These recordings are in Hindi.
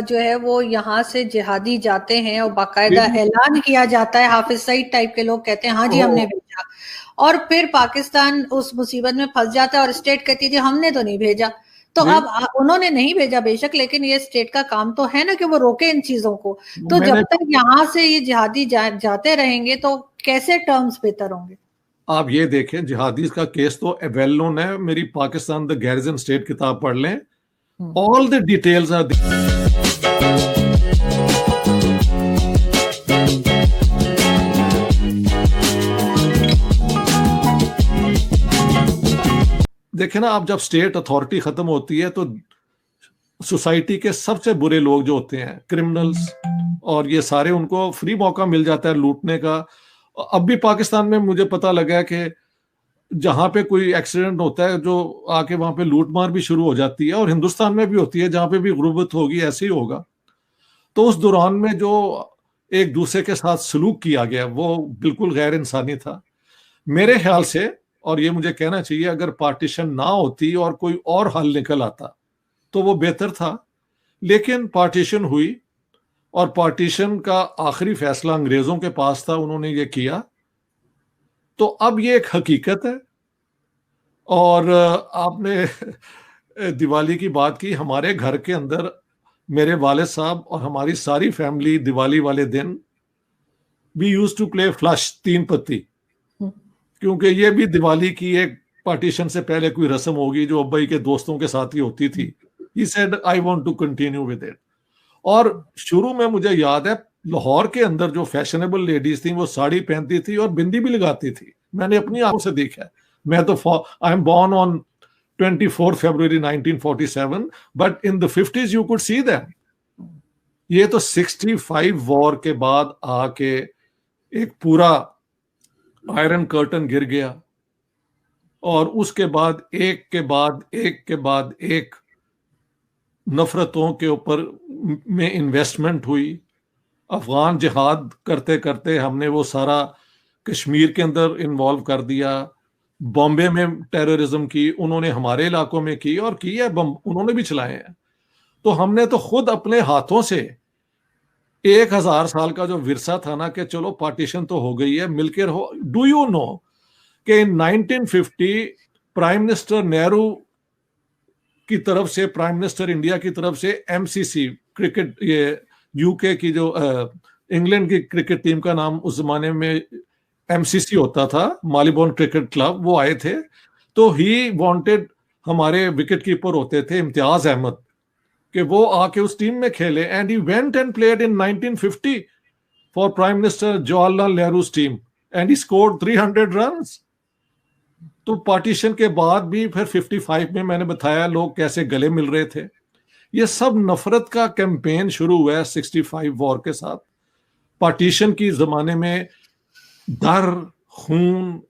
जो है वो यहाँ से जिहादी जाते हैं और बाकायदा ऐलान किया जाता है, हाफिज सईद टाइप के लोग कहते हैं हाँ जी हमने भेजा, और फिर पाकिस्तान उस मुसीबत में फंस जाता है और स्टेट कहती है जी हमने तो नहीं भेजा। तो अब उन्होंने नहीं भेजा बेशक, लेकिन ये स्टेट का काम तो है ना कि वो रोके इन चीजों को। तो जब तक यहाँ से ये जिहादी जाते रहेंगे तो कैसे टर्म्स बेहतर होंगे? आप ये देखें, जिहादी का केस तो वेल नोन है। मेरी पाकिस्तान द गैरिजन स्टेट किताब पढ़ लें, ऑल द डिटेल्स आर। देखें ना, आप जब स्टेट अथॉरिटी खत्म होती है तो सोसाइटी के सबसे बुरे लोग जो होते हैं, क्रिमिनल्स और ये सारे, उनको फ्री मौका मिल जाता है लूटने का। अब भी पाकिस्तान में मुझे पता लगा कि जहां पे कोई एक्सीडेंट होता है जो आके वहां पे लूटमार भी शुरू हो जाती है, और हिंदुस्तान में भी होती है, जहां पे भी गुर्बत होगी ऐसे ही होगा। तो उस दौरान में जो एक दूसरे के साथ सलूक किया गया वो बिल्कुल गैर इंसानी था मेरे ख्याल से। और ये मुझे कहना चाहिए, अगर पार्टीशन ना होती और कोई और हल निकल आता तो वो बेहतर था। लेकिन पार्टीशन हुई और पार्टीशन का आखिरी फैसला अंग्रेजों के पास था, उन्होंने ये किया। तो अब ये एक हकीकत है। और आपने दिवाली की बात की, हमारे घर के अंदर मेरे वालिद साहब और हमारी सारी फैमिली दिवाली वाले दिन we used to play flush, 3 पत्ती, क्योंकि ये भी दिवाली की एक पार्टीशन से पहले कोई रस्म होगी जो अब्बाई के दोस्तों के साथ ही होती थी। He said, I want to continue with it. और शुरू में मुझे याद है लाहौर के अंदर जो फैशनेबल लेडीज थी वो साड़ी पहनती थी और बिंदी भी लगाती थी। मैंने अपनी आंखों से देखा है। मैं तो I am born on 24 February 1947, but in the 50s you could see them. ये तो 65 वॉर के बाद आके एक पूरा आयरन कर्टन गिर गया, और उसके बाद एक के बाद एक के बाद एक नफरतों के ऊपर में इन्वेस्टमेंट हुई। अफगान जिहाद करते करते हमने वो सारा कश्मीर के अंदर इन्वॉल्व कर दिया। बॉम्बे में टेररिज्म की उन्होंने हमारे इलाकों में की, और की है, बम उन्होंने भी चलाए हैं। तो हमने तो खुद अपने हाथों से 1000 साल का जो विरसा था ना, कि चलो पार्टीशन तो हो गई है, मिलकर हो। डू यू नो कि इन 1950 प्राइम मिनिस्टर नेहरू की तरफ से, प्राइम मिनिस्टर इंडिया की तरफ से एमसीसी क्रिकेट, ये यूके की जो इंग्लैंड की क्रिकेट टीम का नाम उस जमाने में एमसीसी होता था, मालीबॉर्न क्रिकेट क्लब, वो आए थे। तो ही वांटेड, हमारे विकेट कीपर होते थे इम्तियाज अहमद, कि वो आके उस टीम में खेले। And he went and played in 1950 for prime minister Jawaharlal Nehru's team and he scored 300 runs. तो पार्टीशन के बाद भी फिर 55 में मैंने बताया लोग कैसे गले मिल रहे थे। ये सब नफरत का कैंपेन शुरू हुआ है 65 वॉर के साथ। पार्टीशन की जमाने में डर, खून,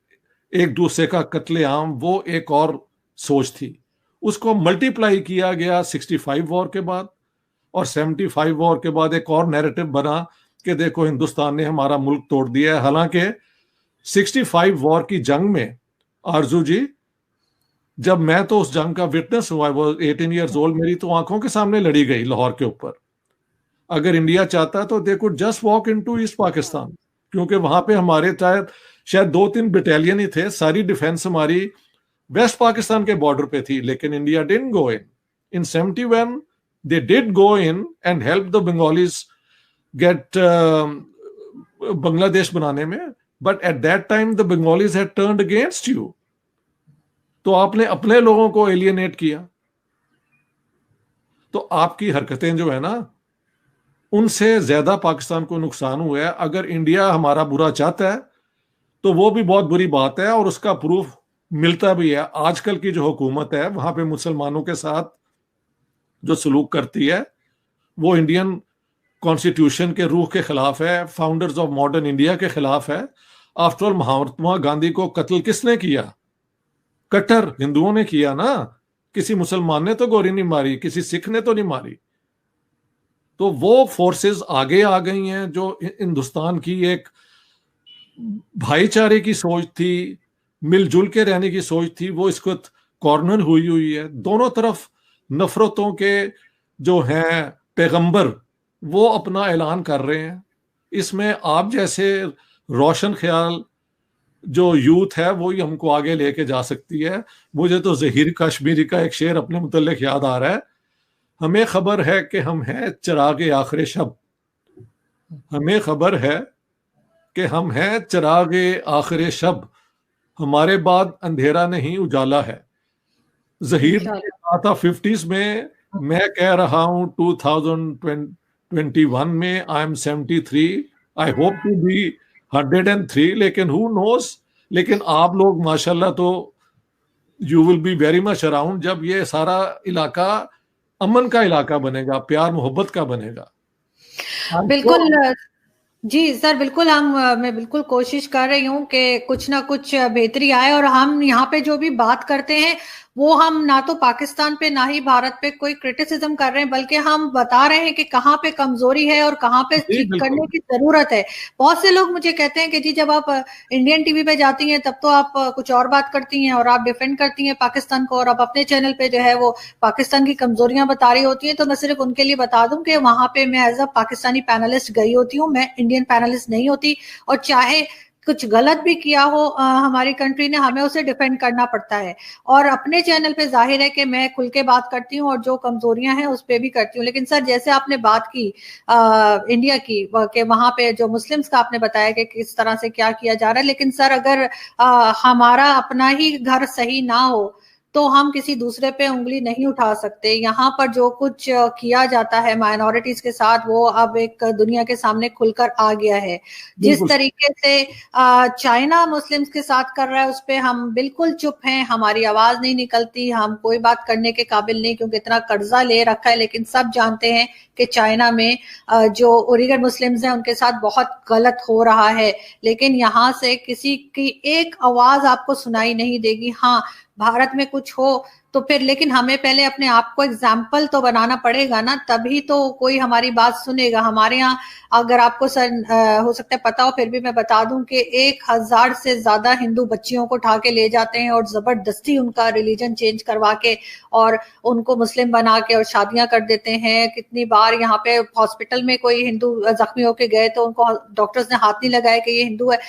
एक दूसरे का कत्लेआम, वो एक और सोच थी। उसको मल्टीप्लाई किया गया 65 वॉर के बाद, और 75 वॉर के बाद एक और नैरेटिव बना कि देखो हिंदुस्तान ने हमारा मुल्क तोड़ दिया है। हालांकि 65 वॉर की जंग में आरजू जी, जब मैं तो उस जंग का विटनेस हुआ, वो 18 ईयर्स ओल्ड, मेरी तो आंखों के सामने लड़ी गई लाहौर के ऊपर। अगर इंडिया चाहता तो they could just walk into east Pakistan, क्योंकि वहां पे हमारे शायद 2-3 बटालियन ही थे, सारी डिफेंस हमारी वेस्ट पाकिस्तान के बॉर्डर पे थी। लेकिन India didn't go in 71 they did go in and help the Bengalis get Bangladesh बनाने में, but at that time the Bengalis had turned against you. तो आपने अपने लोगों को एलियनेट किया। तो आपकी हरकतें जो है ना, उनसे ज्यादा पाकिस्तान को नुकसान हुआ है। अगर इंडिया हमारा बुरा चाहता है तो वो भी बहुत बुरी बात है, और उसका प्रूफ मिलता भी है। आजकल की जो हुकूमत है वहां पे मुसलमानों के साथ जो सलूक करती है वो इंडियन कॉन्स्टिट्यूशन के रूह के खिलाफ है, फाउंडर्स ऑफ मॉडर्न इंडिया के खिलाफ है। आफ्टर ऑल महात्मा गांधी को कत्ल किसने किया? कट्टर हिंदुओं ने किया ना। किसी मुसलमान ने तो गोली नहीं मारी, किसी सिख ने तो नहीं मारी। तो वो फोर्सेस आगे आ गई हैं। जो हिंदुस्तान की एक भाईचारे की सोच थी, मिलजुल के रहने की सोच थी, वो इस वक्त कॉर्नर हुई है। दोनों तरफ नफरतों के जो हैं पैगंबर वो अपना ऐलान कर रहे हैं। इसमें आप जैसे रोशन ख्याल जो यूथ है वो ही हमको आगे लेके जा सकती है। मुझे तो ज़हीर कश्मीरी का एक शेर अपने मुतल्लिक याद आ रहा है, हमें खबर है कि हम हैं चिराग आखिर शब, हमें खबर है कि हम हैं चिराग आखिर शब, हमारे बाद अंधेरा नहीं उजाला है। ज़हीर ने कहा था 50s में, मैं कह रहा हूं 2021 में I am 73, I hope to be 103, लेकिन हु नोस। लेकिन आप लोग माशाल्लाह तो you will be very much around जब ये सारा इलाका अमन का इलाका बनेगा, प्यार मोहब्बत का बनेगा। बिल्कुल जी सर, बिल्कुल मैं बिल्कुल कोशिश कर रही हूँ कि कुछ ना कुछ बेहतरी आए। और हम यहाँ पे जो भी बात करते हैं वो हम ना तो पाकिस्तान पे ना ही भारत पे कोई क्रिटिसिज्म कर रहे हैं, बल्कि हम बता रहे हैं कि कहाँ पे कमजोरी है और कहाँ पे ठीक करने की जरूरत है। बहुत से लोग मुझे कहते हैं कि जी जब आप इंडियन टीवी पे जाती हैं तब तो आप कुछ और बात करती हैं और आप डिफेंड करती हैं पाकिस्तान को, और आप अपने चैनल पे जो है वो पाकिस्तान की कमजोरियां बता रही होती हैं। तो मैं सिर्फ उनके लिए बता दूं कि वहां पे मैं एज अ पाकिस्तानी पैनलिस्ट गई होती हूँ, मैं इंडियन पैनलिस्ट नहीं होती। और चाहे कुछ गलत भी किया हो हमारी कंट्री ने, हमें उसे डिफेंड करना पड़ता है। और अपने चैनल पे जाहिर है कि मैं खुल के बात करती हूँ और जो कमजोरियां हैं उस पर भी करती हूँ। लेकिन सर जैसे आपने बात की इंडिया की कि वहां पे जो मुस्लिम्स का आपने बताया कि किस तरह से क्या किया जा रहा है, लेकिन सर अगर हमारा अपना ही घर सही ना हो तो हम किसी दूसरे पे उंगली नहीं उठा सकते। यहाँ पर जो कुछ किया जाता है माइनॉरिटीज के साथ वो अब एक दुनिया के सामने खुलकर आ गया है। जिस तरीके से चाइना मुस्लिम्स के साथ कर रहा है उस पे हम बिल्कुल चुप हैं, हमारी आवाज नहीं निकलती, हम कोई बात करने के काबिल नहीं क्योंकि इतना कर्जा ले रखा है। लेकिन सब जानते हैं कि चाइना में जो उइगर मुस्लिम्स हैं उनके साथ बहुत गलत हो रहा है, लेकिन यहाँ से किसी की एक आवाज आपको सुनाई नहीं देगी। हाँ, भारत में कुछ हो तो फिर, लेकिन हमें पहले अपने आप को एग्जाम्पल तो बनाना पड़ेगा ना, तभी तो कोई हमारी बात सुनेगा। हमारे यहाँ अगर आपको सर हो सकता है पता हो, फिर भी मैं बता दूं कि 1000 से ज्यादा हिंदू बच्चियों को उठा के ले जाते हैं और जबरदस्ती उनका रिलीजन चेंज करवा के और उनको मुस्लिम बना के और शादियां कर देते हैं। कितनी बार यहाँ पे हॉस्पिटल में कोई हिंदू जख्मी होके गए तो उनको डॉक्टर्स ने हाथ नहीं लगाया कि ये हिंदू है।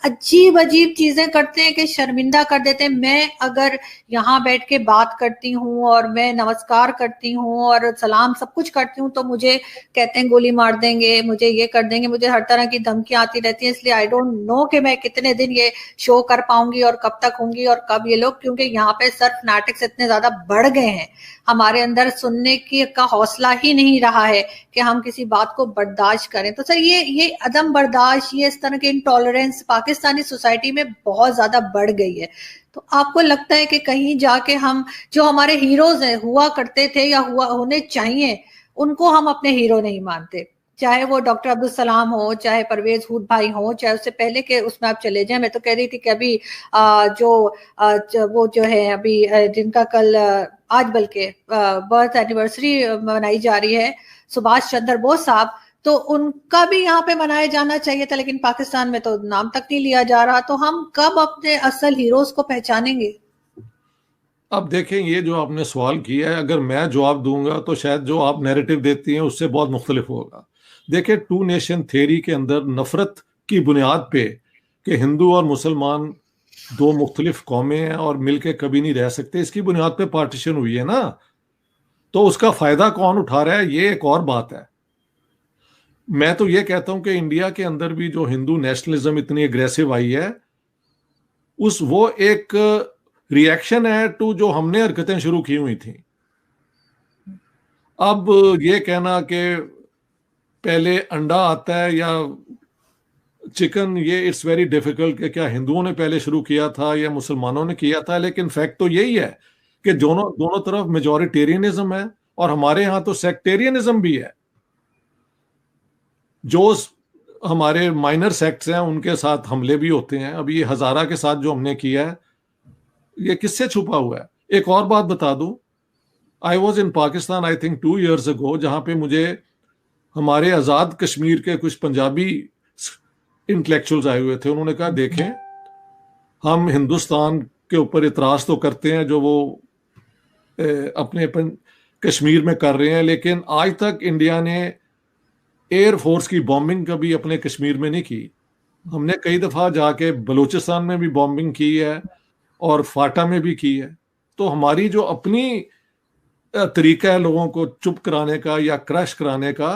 अजीब अजीब चीजें करते हैं कि शर्मिंदा कर देते हैं। मैं अगर यहाँ बैठ के बात करती हूँ और मैं नमस्कार करती हूँ और सलाम सब कुछ करती हूँ तो मुझे कहते हैं गोली मार देंगे, मुझे ये कर देंगे, मुझे हर तरह की धमकियां आती रहती हैं। इसलिए आई डोंट नो कि मैं कितने दिन ये शो कर पाऊंगी और कब तक होंगी और कब ये लोग, क्योंकि यहाँ पे सर फैनेटिक्स इतने ज्यादा बढ़ गए हैं, हमारे अंदर सुनने की का हौसला ही नहीं रहा है कि हम किसी बात को बर्दाश्त करें। तो सर ये अदम बर्दाश्त, ये इस तरह की इंटॉलरेंस पाकिस्तानी सोसाइटी में बहुत ज्यादा बढ़ गई है। तो आपको लगता है कि कहीं जाके हम जो हमारे हीरोज हैं, हुआ करते थे या हुआ होने चाहिए, उनको हम अपने हीरो नहीं मानते? चाहे वो डॉक्टर अब्दुल सलाम हो, चाहे परवेज हुड भाई हो, चाहे उससे पहले के उसमें आप चले जाएं। मैं तो कह रही थी कि अभी वो जो है अभी जिनका कल आज बल्कि बर्थ एनिवर्सरी मनाई जा रही है, सुभाष चंद्र बोस साहब, तो उनका भी यहाँ पे मनाया जाना चाहिए था, लेकिन पाकिस्तान में तो नाम तक नहीं लिया जा रहा। तो हम कब अपने असल हीरोज को पहचानेंगे? अब देखें, ये जो आपने सवाल किया है, अगर मैं जवाब दूंगा तो शायद जो आप नैरेटिव देती हैं उससे बहुत मुख्तलिफ होगा। देखिए, टू नेशन थ्योरी के अंदर नफरत की बुनियाद पे कि हिंदू और मुसलमान दो मुख्तलिफ कौमें हैं और मिलके कभी नहीं रह सकते, इसकी बुनियाद पे पार्टीशन हुई है ना। तो उसका फायदा कौन उठा रहा है, ये एक और बात है। मैं तो ये कहता हूं कि इंडिया के अंदर भी जो हिंदू नेशनलिज्म इतनी अग्रेसिव आई है, वो एक रिएक्शन है टू जो हमने हरकतें शुरू की हुई थी। अब ये कहना कि पहले अंडा आता है या चिकन, ये इट्स वेरी डिफिकल्ट कि क्या हिंदुओं ने पहले शुरू किया था या मुसलमानों ने किया था। लेकिन फैक्ट तो यही है कि दोनों दोनों तरफ मेजॉरिटेरियनिज्म है और हमारे यहाँ तो सेक्टेरियनिज्म भी है। जो हमारे माइनर सेक्ट्स हैं उनके साथ हमले भी होते हैं। अभी ये हजारा के साथ जो हमने किया है, ये किससे छुपा हुआ है? एक और बात बता दूं, I was in Pakistan I think 2 years ago, जहां पे मुझे हमारे आज़ाद कश्मीर के कुछ पंजाबी इंटेलेक्चुअल्स आए हुए थे। उन्होंने कहा, देखें, हम हिंदुस्तान के ऊपर इतराज़ तो करते हैं जो वो अपने कश्मीर में कर रहे हैं, लेकिन आज तक इंडिया ने एयरफोर्स की बॉम्बिंग कभी अपने कश्मीर में नहीं की। हमने कई दफा जाके बलूचिस्तान में भी बॉम्बिंग की है और फाटा में भी की है। तो हमारी जो अपनी तरीका है लोगों को चुप कराने का या क्रश कराने का,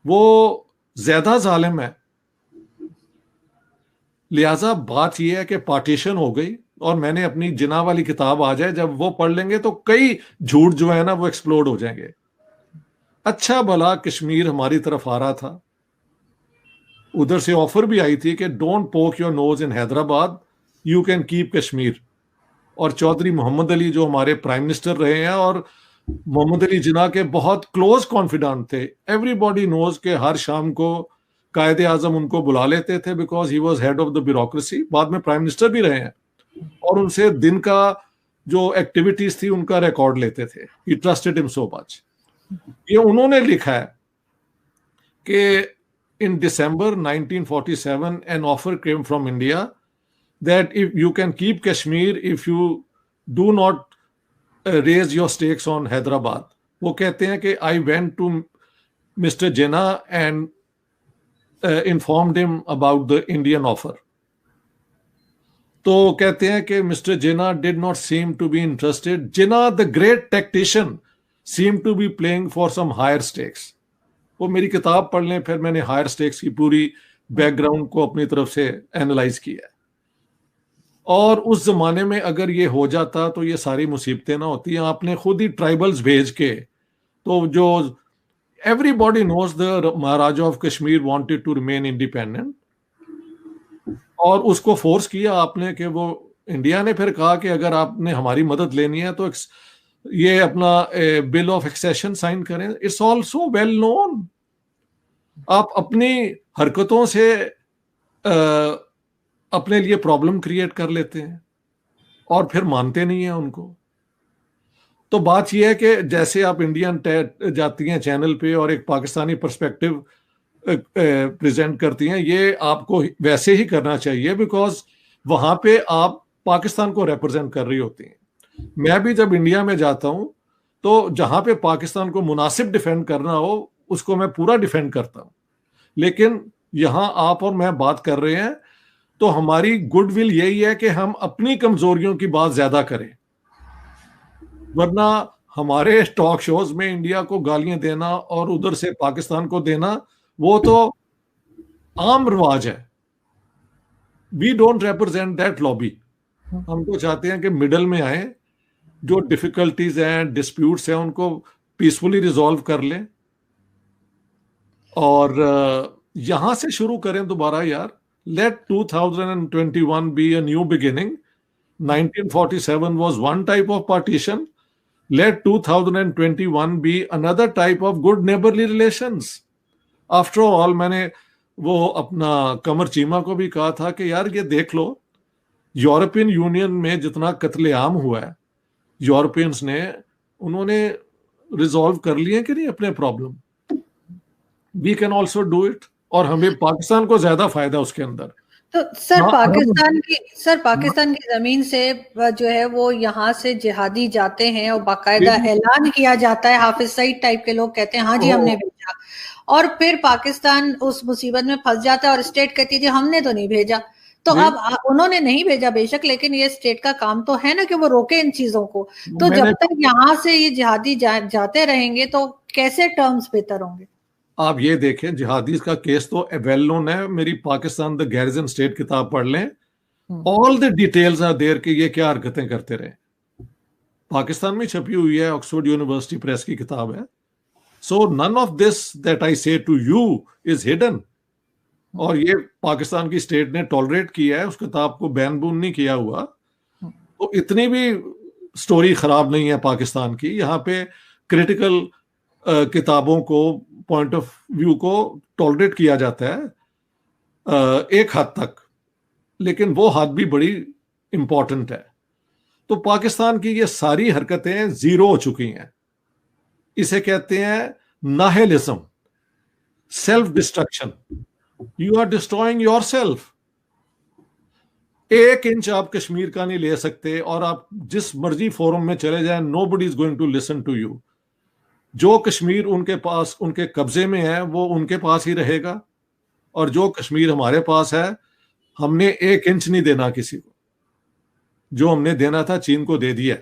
वो ज्यादा जालिम है। लिहाजा बात यह है कि पार्टीशन हो गई, और मैंने अपनी जिना वाली किताब आ जाए, जब वो पढ़ लेंगे तो कई झूठ जो है ना वो एक्सप्लोड हो जाएंगे। अच्छा भला कश्मीर हमारी तरफ आ रहा था, उधर से ऑफर भी आई थी कि डोंट पोक your nose in Hyderabad, you can keep Kashmir. और चौधरी मोहम्मद अली जो हमारे प्राइम मिनिस्टर रहे हैं और मोहम्मद अली जिन्ना के बहुत क्लोज कॉन्फिडेंट थे, एवरीबॉडी नोज के हर शाम को कायदे आजम उनको बुला लेते थे because he was head of the bureaucracy, बाद में प्राइम मिनिस्टर भी रहे हैं, और उनसे दिन का जो एक्टिविटीज थी उनका रिकॉर्ड लेते थे। ही ट्रस्टेड हिम सो मच। ये उन्होंने लिखा है कि in December 1947 an offer came from India that if you can keep Kashmir if you do not raise your stakes on Hyderabad. वो कहते हैं कि I went to Mr. Jinnah and informed him about the Indian offer. तो कहते हैं कि Mr. Jinnah did not seem to be interested. Jinnah, the great tactician, seemed to be playing for some higher stakes. वो मेरी किताब पढ़ लें, फिर मैंने हायर स्टेक्स की पूरी बैकग्राउंड को अपनी तरफ से एनालाइज किया। और उस जमाने में अगर ये हो जाता तो ये सारी मुसीबतें ना होती। आपने खुद ही ट्राइबल्स भेज के, तो जो everybody knows the Maharaja of Kashmir wanted to remain independent, और उसको फोर्स किया आपने कि वो, इंडिया ने फिर कहा कि अगर आपने हमारी मदद लेनी है तो ये अपना बिल ऑफ एक्सेशन साइन करें। It's also well known. आप अपनी हरकतों से अपने लिए प्रॉब्लम क्रिएट कर लेते हैं और फिर मानते नहीं हैं उनको। तो बात यह है कि जैसे आप इंडियन जाती हैं चैनल पे और एक पाकिस्तानी पर्सपेक्टिव प्रेजेंट करती हैं, ये आपको वैसे ही करना चाहिए बिकॉज वहां पे आप पाकिस्तान को रिप्रेजेंट कर रही होती हैं। मैं भी जब इंडिया में जाता हूं तो जहां पे पाकिस्तान को मुनासिब डिफेंड करना हो उसको मैं पूरा डिफेंड करता हूं, लेकिन यहां आप और मैं बात कर रहे हैं तो हमारी गुडविल यही है कि हम अपनी कमजोरियों की बात ज्यादा करें, वरना हमारे टॉक शोज में इंडिया को गालियां देना और उधर से पाकिस्तान को देना वो तो आम रिवाज है। We don't represent that lobby. हम तो चाहते हैं कि मिडल में आए, जो डिफिकल्टीज हैं, डिस्प्यूट्स हैं, उनको पीसफुली रिजॉल्व कर लें और यहां से शुरू करें दोबारा यार। Let 2021 be a new beginning. 1947 was one type of partition. Let 2021 be another type of good neighborly relations. After all, मैंने वो अपना कमर चीमा को भी कहा था कि यार ये देख लो, यूरोपियन यूनियन में जितना कत्लेआम हुआ है, यूरोपियंस ने, उन्होंने रिजॉल्व कर लिए कि नहीं अपने problem. We can also do it, और हमें पाकिस्तान को ज्यादा फायदा उसके अंदर। तो सर पाकिस्तान की जमीन से जो है वो यहाँ से जिहादी जाते हैं और बाकायदा ऐलान किया जाता है, हाफिज सईद टाइप के लोग कहते हैं हाँ जी हमने भेजा, और फिर पाकिस्तान उस मुसीबत में फंस जाता है और स्टेट कहती है हमने तो नहीं भेजा। तो अब उन्होंने नहीं भेजा बेशक, लेकिन ये स्टेट का काम तो है ना कि वो रोके इन चीजों को। तो जब तक यहाँ से ये जिहादी जाते रहेंगे तो कैसे टर्म्स बेहतर होंगे? आप ये देखें, जिहादीज का केस तो वेल नोन है। मेरी पाकिस्तान द गैरिजन स्टेट किताब पढ़ लें, all the details are there कि ये क्या हरकतें करते रहे। पाकिस्तान में छपी हुई है, ऑक्सफोर्ड यूनिवर्सिटी प्रेस की किताब है। So none of this that I say to you is hidden, और ये पाकिस्तान की स्टेट ने टॉलरेट किया है, उस किताब को बैन बून नहीं किया हुआ। तो इतनी भी स्टोरी खराब नहीं है पाकिस्तान की। यहाँ पे क्रिटिकल किताबों को, पॉइंट ऑफ व्यू को टॉलरेट किया जाता है एक हद तक, लेकिन वो हद भी बड़ी इंपॉर्टेंट है। तो पाकिस्तान की ये सारी हरकतें जीरो हो चुकी हैं। इसे कहते हैं nihilism, self destruction. You are destroying yourself. 1 inch आप कश्मीर का नहीं ले सकते, और आप जिस मर्जी फोरम में चले जाएं, nobody is going to listen to you. जो कश्मीर उनके पास, उनके कब्जे में है, वो उनके पास ही रहेगा, और जो कश्मीर हमारे पास है, हमने 1 इंच नहीं देना किसी को। जो हमने देना था चीन को दे दिया।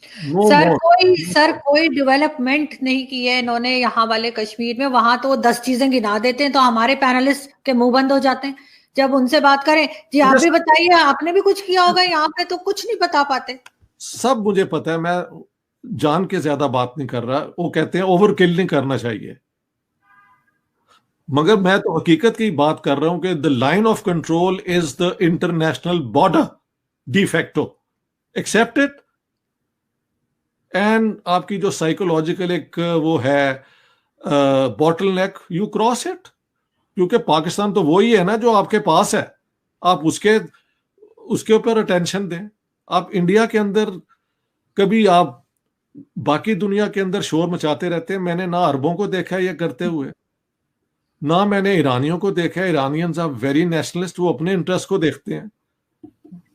सर कोई डेवलपमेंट नहीं की है इन्होंने यहाँ वाले कश्मीर में। वहां तो 10 चीजें गिना देते हैं तो हमारे पैनलिस्ट के मुंह बंद हो जाते हैं जब उनसे बात करें। जी आप भी बताइए, आपने भी कुछ किया होगा यहाँ पे, तो कुछ नहीं बता पाते। सब मुझे पता है, मैं जान के ज्यादा बात नहीं कर रहा। वो कहते हैं ओवर किल नहीं करना चाहिए, मगर मैं तो हकीकत की बात कर रहा हूं कि the line of control is the international border de facto, accept it. And आपकी जो साइकोलॉजिकल एक वो है bottleneck, you cross it, क्योंकि पाकिस्तान तो वही है ना जो आपके पास है। आप उसके ऊपर अटेंशन दें। आप इंडिया के अंदर कभी आप बाकी दुनिया के अंदर शोर मचाते रहते हैं। मैंने ना अरबों को देखा है ये करते हुए, ना मैंने ईरानियों को देखा है। ईरानियंस आर वेरी नेशनलिस्ट, वो अपने इंटरेस्ट को देखते हैं।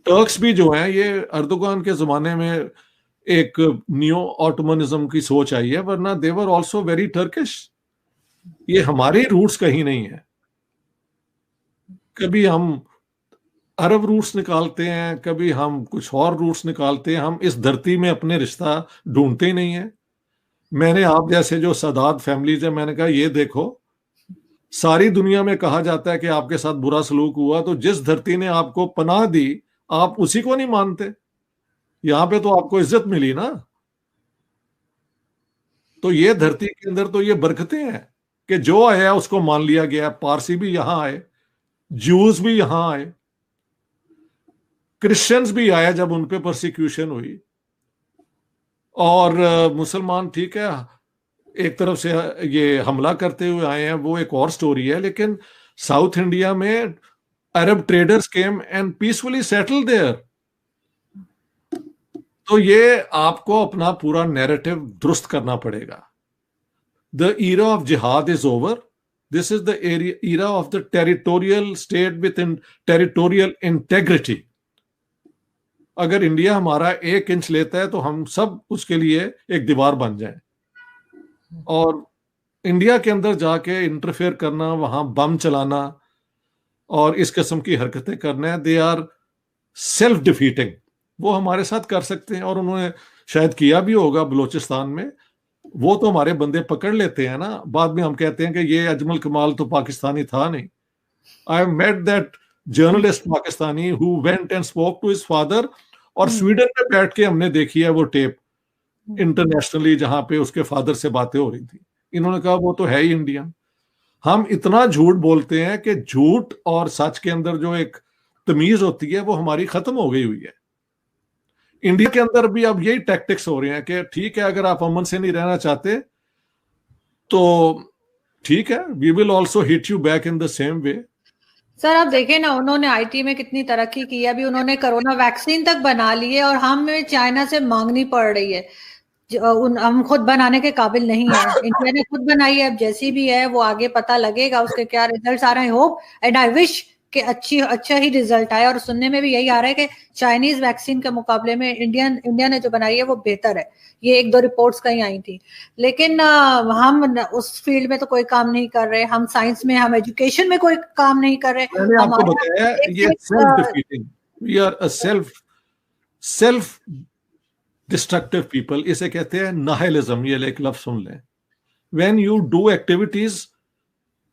टर्क्स भी जो हैं, ये अर्दोगान के जमाने में एक नियो ऑटोमनिज्म की सोच आई है, वरना दे वर आल्सो वेरी टर्किश। ये हमारे रूट्स कहीं नहीं है। कभी हम अरब रूट्स निकालते हैं, कभी हम कुछ और रूट्स निकालते हैं। हम इस धरती में अपने रिश्ता ढूंढते ही नहीं है। मैंने आप जैसे जो सादात फैमिलीज है, मैंने कहा ये देखो, सारी दुनिया में कहा जाता है कि आपके साथ बुरा सलूक हुआ, तो जिस धरती ने आपको पनाह दी आप उसी को नहीं मानते। यहां पे तो आपको इज्जत मिली ना। तो ये धरती के अंदर तो ये बरकतें हैं कि जो आया उसको मान लिया गया। पारसी भी यहां आए, ज्यूज भी यहां आए, क्रिश्चियंस भी आया जब उन पे परसिक्यूशन हुई, और मुसलमान ठीक है एक तरफ से ये हमला करते हुए आए हैं, वो एक और स्टोरी है। लेकिन साउथ इंडिया में Arab traders came and peacefully settle there. तो ये आपको अपना पूरा नैरेटिव दुरुस्त करना पड़ेगा। The era of jihad is over, this is the era of the territorial state within territorial integrity. अगर इंडिया हमारा 1 इंच लेता है तो हम सब उसके लिए एक दीवार बन जाए, और इंडिया के अंदर जाके इंटरफेयर करना, वहां बम चलाना और इस किस्म की हरकतें करना, दे आर सेल्फ डिफीटिंग। वो हमारे साथ कर सकते हैं, और उन्होंने शायद किया भी होगा बलूचिस्तान में। वो तो हमारे बंदे पकड़ लेते हैं ना, बाद में हम कहते हैं कि ये अजमल कमाल तो पाकिस्तानी था नहीं। I have met that journalist Pakistani who went and spoke to his father, और स्वीडन में बैठ के हमने देखी है वो टेप इंटरनेशनली, जहां पे उसके फादर से बातें हो रही थी। इन्होंने कहा वो तो है ही इंडियन। हम इतना झूठ बोलते हैं कि झूठ और सच के अंदर जो एक तमीज होती है वो हमारी खत्म हो गई हुई है। इंडिया के अंदर भी अब यही टैक्टिक्स हो रहे हैं कि ठीक है, अगर आप अमन से नहीं रहना चाहते तो ठीक है, we will also hit you back in the same way. Sir आप देखें ना, उन्होंने आईटी में कितनी तरक्की की है। अभी उन्होंने कोरोना वैक्सीन तक बना ली है, और हमें चाइना से मांगनी पड़ रही है। हम खुद बनाने के काबिल नहीं है। इंडिया ने खुद बनाई है, अब जैसी भी है वो आगे पता लगेगा उसके क्या रिजल्ट आ रहे हैं। होप एंड आई विश कि अच्छा ही रिजल्ट आए। और सुनने में भी यही आ रहा है कि चाइनीज वैक्सीन के मुकाबले में इंडिया ने जो बनाई है वो बेहतर है। ये 1-2 रिपोर्ट्स कहीं आई थी। लेकिन हम उस फील्ड में तो कोई काम नहीं कर रहे। हम साइंस में, हम एजुकेशन में कोई काम नहीं कर रहे। मैंने आपको बताया ये self defeating, we are a self destructive people. इसे कहते हैं नाहिलिज्म। ये एक लफ्ज सुन लें। When you do activities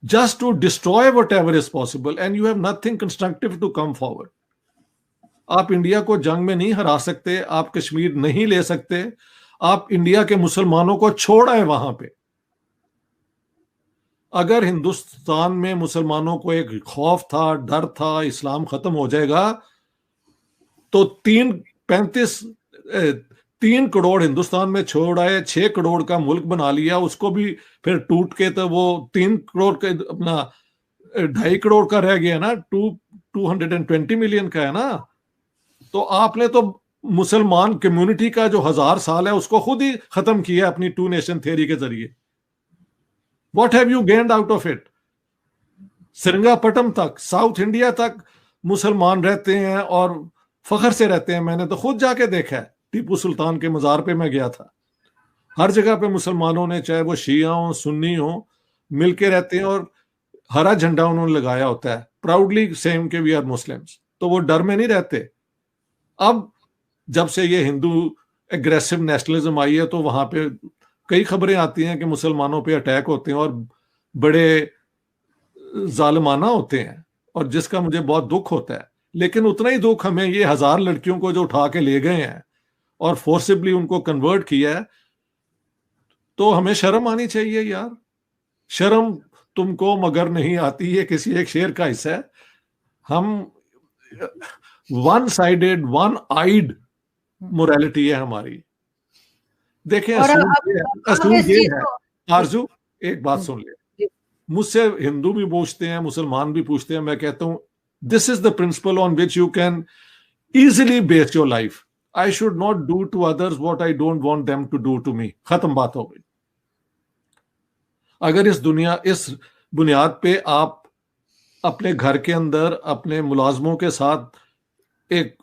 just to destroy whatever is possible and you have nothing constructive to come forward. आप इंडिया को जंग में नहीं हरा सकते, आप कश्मीर नहीं ले सकते, आप इंडिया के मुसलमानों को छोड़ आए वहां पे। अगर हिंदुस्तान में मुसलमानों को एक खौफ था, डर था इस्लाम खत्म हो जाएगा, तो 3 करोड़ हिंदुस्तान में छोड़ आए, 6 करोड़ का मुल्क बना लिया, उसको भी फिर टूट के तो वो 3 करोड़ के अपना 2.5 करोड़ का रह गया ना, 220 मिलियन का है ना। तो आपने तो मुसलमान कम्युनिटी का जो 1000 साल है उसको खुद ही खत्म किया अपनी 2 नेशन थ्योरी के जरिए। What have you gained out of it? Srirangapatna तक, साउथ इंडिया तक मुसलमान रहते हैं और फख्र से रहते हैं। मैंने तो खुद जाके देखा है, टीपू सुल्तान के मजार पे मैं गया था। हर जगह पे मुसलमानों ने, चाहे वो शिया हो सुन्नी हो, मिलके रहते हैं और हरा झंडा उन्होंने लगाया होता है, प्राउडली सेम के वी आर मुस्लिम्स, तो वो डर में नहीं रहते। अब जब से ये हिंदू एग्रेसिव नेशनलिज्म आई है तो वहां पे कई खबरें आती हैं कि मुसलमानों पे अटैक होते हैं और बड़े जालिमाना होते हैं, और जिसका मुझे बहुत दुख होता है। लेकिन उतना ही दुख हमें ये 1000 लड़कियों को जो उठा के ले गए हैं और फोर्सिबली उनको कन्वर्ट किया है, तो हमें शर्म आनी चाहिए यार। शर्म तुमको मगर नहीं आती, ये किसी एक शेर का हिस्सा है। हम one sided, one eyed morality है हमारी। देखें, और असूल इस ये चीज है, को आरजू एक बात सुन ले। मुझसे हिंदू भी पूछते हैं, मुसलमान भी पूछते हैं, मैं कहता हूं this is the principle on which you can easily base your life. I should not do to others what I don't want them to do to me. खत्म बात हो गई। अगर इस बुनियाद पे आप अपने घर के अंदर अपने मुलाजमों के साथ एक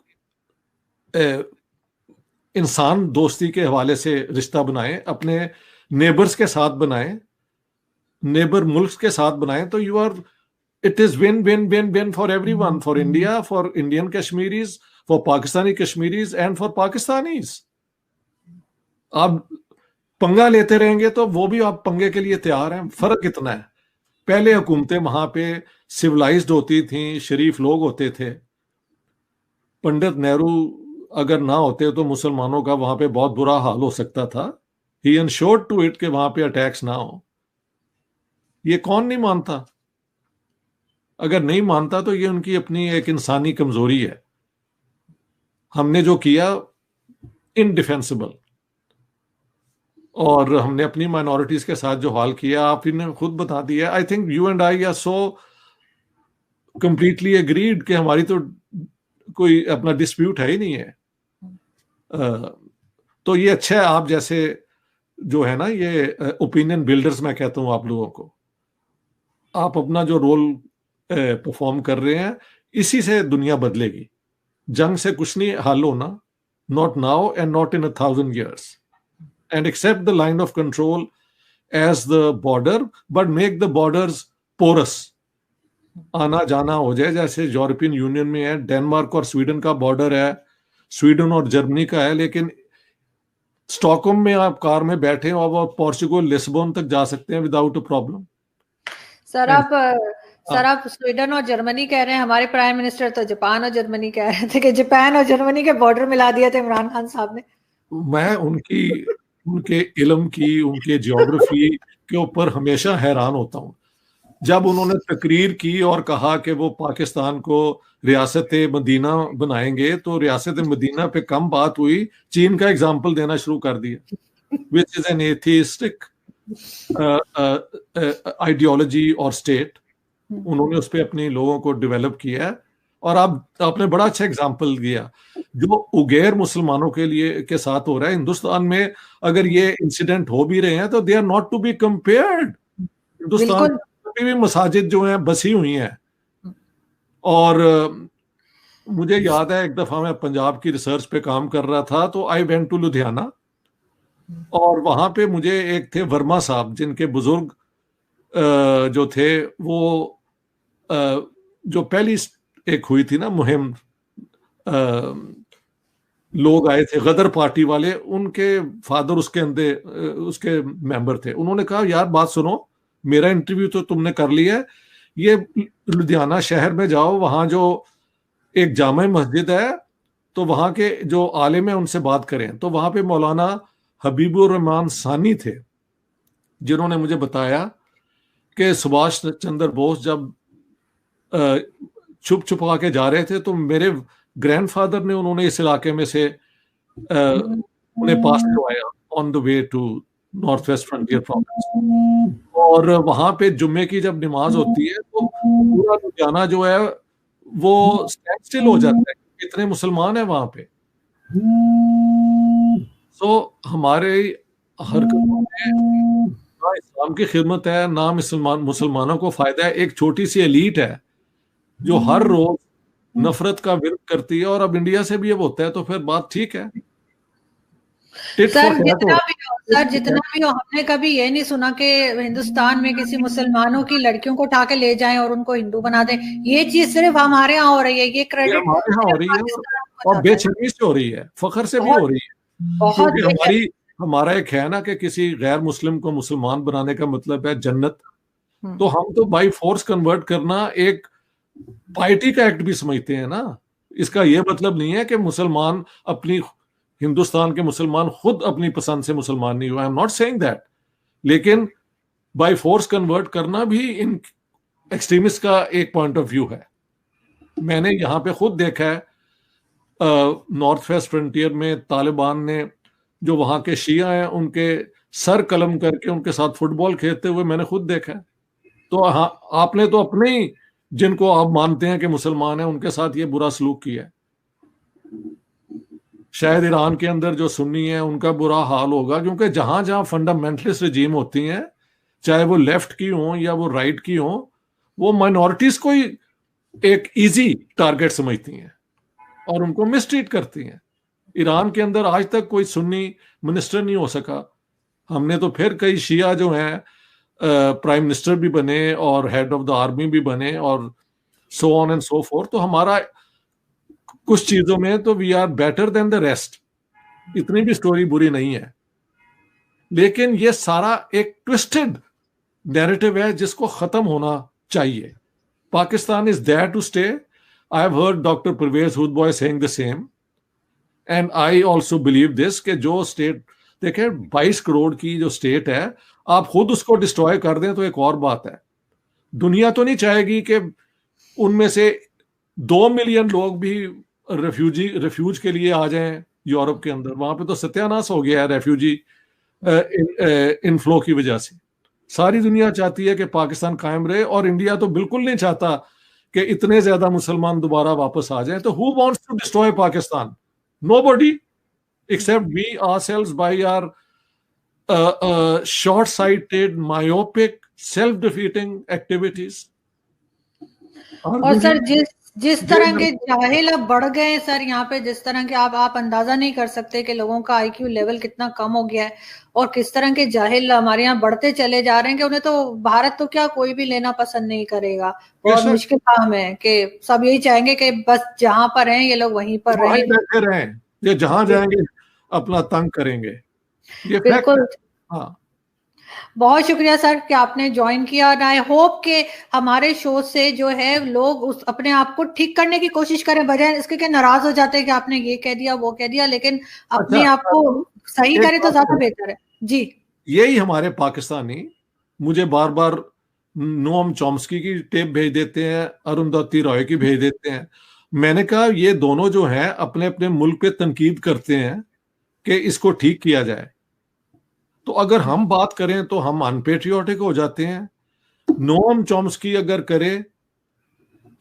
इंसान दोस्ती के हवाले से रिश्ता बनाएं, अपने नेबर्स के साथ बनाएं, नेबर मुल्क के साथ बनाएं, तो you are, it is win win win win for everyone, for India, for Indian Kashmiris, for Pakistani Kashmiris and for Pakistanis. आप पंगा लेते रहेंगे तो वो भी आप पंगे के लिए तैयार हैं। फर्क इतना है, पहले हुकूमतें वहां पे सिविलाइज्ड होती थी, शरीफ लोग होते थे। पंडित नेहरू अगर ना होते तो मुसलमानों का वहां पे बहुत बुरा हाल हो सकता था। ही एंश्योर्ड टू इट कि वहां पे अटैक्स ना हो। ये कौन नहीं मानता? अगर नहीं मानता तो ये उनकी अपनी एक इंसानी कमजोरी है। हमने जो किया इनडिफेंसिबल, और हमने अपनी माइनॉरिटीज के साथ जो हाल किया, आप इन्हें खुद बता दिया। I think you and I are so completely agreed कि हमारी तो कोई अपना डिस्प्यूट है ही नहीं है। तो ये अच्छा है, आप जैसे जो है ना, ये ओपिनियन बिल्डर्स मैं कहता हूं आप लोगों को, आप अपना जो रोल परफॉर्म कर रहे हैं, इसी से दुनिया बदलेगी। जंग से कुछ नहीं हल होना, not now and not in 1000 years, and accept the line of control as the border, but make the borders porous। आना जाना हो जाए, जैसे यूरोपियन यूनियन में है, डेनमार्क और स्वीडन का बॉर्डर है, स्वीडन और जर्मनी का है, लेकिन स्टॉकहोम में आप कार में बैठे और आप पोर्चुगल लिस्बन तक जा सकते हैं विदाउट अ प्रॉब्लम। सर आप स्वीडन और जर्मनी कह रहे हैं, हमारे प्राइम मिनिस्टर तो जापान और जर्मनी कह रहे थे कि जापान और जर्मनी के बॉर्डर मिला दिए थे इमरान खान साहब ने। मैं उनके इल्म की, उनके जियोग्राफी के ऊपर हमेशा हैरान होता हूं। जब उन्होंने तकरीर की और कहा कि वो पाकिस्तान को रियासत मदीना बनाएंगे, तो रियासत मदीना पे कम बात हुई, चीन का एग्जाम्पल देना शुरू कर दिया, which is an atheistic ideology और स्टेट। उन्होंने उस पर अपने लोगों को डेवलप किया है। और आपने बड़ा अच्छा एग्जाम्पल दिया, जो उगैर मुसलमानों के लिए के साथ हो रहा है हिंदुस्तान में। अगर ये इंसिडेंट हो भी रहे हैं तो they are not to be compared. Hindustan भी मसाजिद जो हैं बसी हुई हैं। और मुझे याद है एक दफा मैं पंजाब की रिसर्च पे काम कर रहा था, तो आई वेंट टू लुधियाना, और वहां पे मुझे एक थे वर्मा साहब, जिनके बुजुर्ग जो थे वो जो पहली एक हुई थी ना मुहिम, लोग आए थे गदर पार्टी वाले, उनके फादर उसके अंदर उसके मेंबर थे। उन्होंने कहा यार बात सुनो, मेरा इंटरव्यू तो तुमने कर लिया है, ये लुधियाना शहर में जाओ, वहां जो एक जामा मस्जिद है, तो वहां के जो आलिम है उनसे बात करें। तो वहां पे मौलाना हबीबुर रहमान सानी थे, जिन्होंने मुझे बताया कि सुभाष चंद्र बोस जब छुप छुपा के जा रहे थे, तो मेरे ग्रैंडफादर ने उन्होंने इस इलाके में से उन्हें पास करवाया on the way to North West Frontier Province. और वहां पे जुम्मे की जब नमाज होती है तो पूरा लुधियाना जो है वो स्टैंड स्टिल हो जाता है, इतने मुसलमान हैं वहां पे। तो हमारे हरकतों में ना इस्लाम की खिदमत है, ना मुसलमानों को फायदा है। एक छोटी सी एलीट है जो हर रोज नफरत का विरोध करती है, और अब इंडिया से भी अब होता है, तो फिर बात ठीक है। सर जितना भी हो हमने कभी ये नहीं सुना कि हिंदुस्तान में किसी मुसलमानों की लड़कियों को उठा के ले जाएं और उनको हिंदू बना दें। ये चीज सिर्फ हमारे यहाँ हो रही है, ये क्रेडिट हमारे यहाँ हो रही है और बेशर्मी से हो रही है, फखर से भी हो रही है। क्योंकि हमारा एक है ना कि किसी गैर मुस्लिम को मुसलमान बनाने का मतलब है जन्नत, तो हम तो बाई फोर्स कन्वर्ट करना एक पार्टी का एक्ट भी समझते हैं ना। इसका यह मतलब नहीं है कि मुसलमान अपनी, हिंदुस्तान के मुसलमान खुद अपनी पसंद से मुसलमान नहीं हुए, I am not saying that, लेकिन बाय फोर्स कन्वर्ट करना भी इन एक्सट्रीमिस्ट का एक पॉइंट ऑफ व्यू है। मैंने यहाँ पे खुद देखा है नॉर्थ वेस्ट फ्रंटियर में तालिबान ने जो वहां के शिया हैं उनके सर कलम करके उनके साथ फुटबॉल खेलते हुए मैंने खुद देखा है। तो हाँ, आपने तो अपने ही जिनको आप मानते हैं कि मुसलमान हैं उनके साथ ये बुरा सलूक किया है। शायद ईरान के अंदर जो सुन्नी है उनका बुरा हाल होगा, क्योंकि जहां जहां फंडामेंटलिस्ट रजीम होती हैं, चाहे वो लेफ्ट की हो या वो राइट की हो, वो माइनॉरिटीज को ही एक इजी टारगेट समझती हैं और उनको मिसट्रीट करती हैं। ईरान के अंदर आज तक कोई सुन्नी मिनिस्टर नहीं हो सका। हमने तो फिर कई शिया जो हैं प्राइम मिनिस्टर भी बने और हेड ऑफ द आर्मी भी बने और so on and so forth. तो हमारा कुछ चीजों में तो we are better than the rest, इतनी भी स्टोरी बुरी नहीं है। लेकिन ये सारा एक ट्विस्टेड नैरेटिव है जिसको खत्म होना चाहिए। Pakistan is there to stay. I have heard doctor Pervez Hoodbhoy saying the same and I also believe this कि जो स्टेट, देखिए 22 करोड़ की जो स्टेट है, आप खुद उसको डिस्ट्रॉय कर दें तो एक और बात है। दुनिया तो नहीं चाहेगी कि उनमें से 2 मिलियन लोग भी रेफ्यूज के लिए आ जाएं यूरोप के अंदर। वहां पे तो सत्यानाश हो गया है रेफ्यूजी इनफ्लो की वजह से। सारी दुनिया चाहती है कि पाकिस्तान कायम रहे और इंडिया तो बिल्कुल नहीं चाहता कि इतने ज्यादा मुसलमान दोबारा वापस आ जाएं। तो who wants to destroy Pakistan? Nobody except we ourselves by our short sighted, myopic, self defeating activities. और सर जिस तरह के जाहिल अब बढ़ गए हैं सर यहाँ पे, जिस तरह के आप अंदाजा नहीं कर सकते कि लोगों का आईक्यू लेवल कितना कम हो गया है और किस तरह के जाहिल हमारे यहाँ बढ़ते चले जा रहे हैं कि उन्हें तो भारत तो क्या कोई भी लेना पसंद नहीं करेगा। बहुत मुश्किल काम है कि सब यही चाहेंगे कि बस जहां पर हैं ये लोग वहीं पर रहें, ये जहां जाएंगे अपना तंग करेंगे। ये बिल्कुल। हाँ, बहुत शुक्रिया सर कि आपने ज्वाइन किया और आई होप कि हमारे शो से जो है लोग उस अपने आप को ठीक करने की कोशिश करें, बजाय इसके कि नाराज हो जाते हैं कि आपने ये कह दिया वो कह दिया, लेकिन अपने आप को सही करें तो ज्यादा बेहतर है। जी, यही हमारे पाकिस्तानी मुझे बार बार नोम चॉम्स्की की टेप भेज देते हैं, अरुंधति रॉय की भेज देते हैं। मैंने कहा ये दोनों जो हैं अपने अपने मुल्क पे तनकीद करते हैं कि इसको ठीक किया जाए, तो अगर हम बात करें तो हम अनपेट्रियोटिक हो जाते हैं। नोम चॉम्स्की अगर करे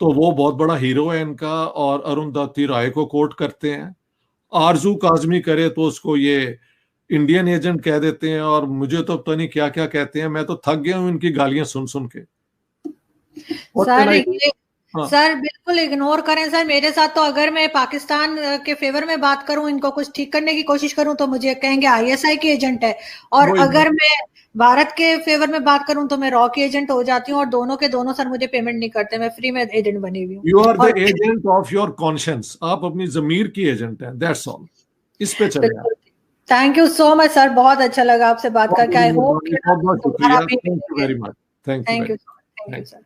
तो वो बहुत बड़ा हीरो है इनका और अरुंधति राय को कोट करते हैं। आरजू काजमी करे तो उसको ये इंडियन एजेंट कह देते हैं और मुझे तो पता नहीं क्या क्या कहते हैं। मैं तो थक गया हूं इनकी गालियां सुन सुन के। सर बिल्कुल इग्नोर करें सर। मेरे साथ तो अगर मैं पाकिस्तान के फेवर में बात करूं, इनको कुछ ठीक करने की कोशिश करूं तो मुझे कहेंगे आईएसआई की एजेंट है, और अगर मैं भारत के फेवर में बात करूं तो मैं रॉ की एजेंट हो जाती हूं, और दोनों के दोनों सर मुझे पेमेंट नहीं करते, मैं फ्री में एजेंट बनी हुई हूं। You are the agent of your conscience, आप अपनी जमीर की एजेंट हैं, दैट्स ऑल। इस पे चले। Thank you so much sir, बहुत अच्छा लगा आपसे बात करके। I hope thank you very much. Thank you sir.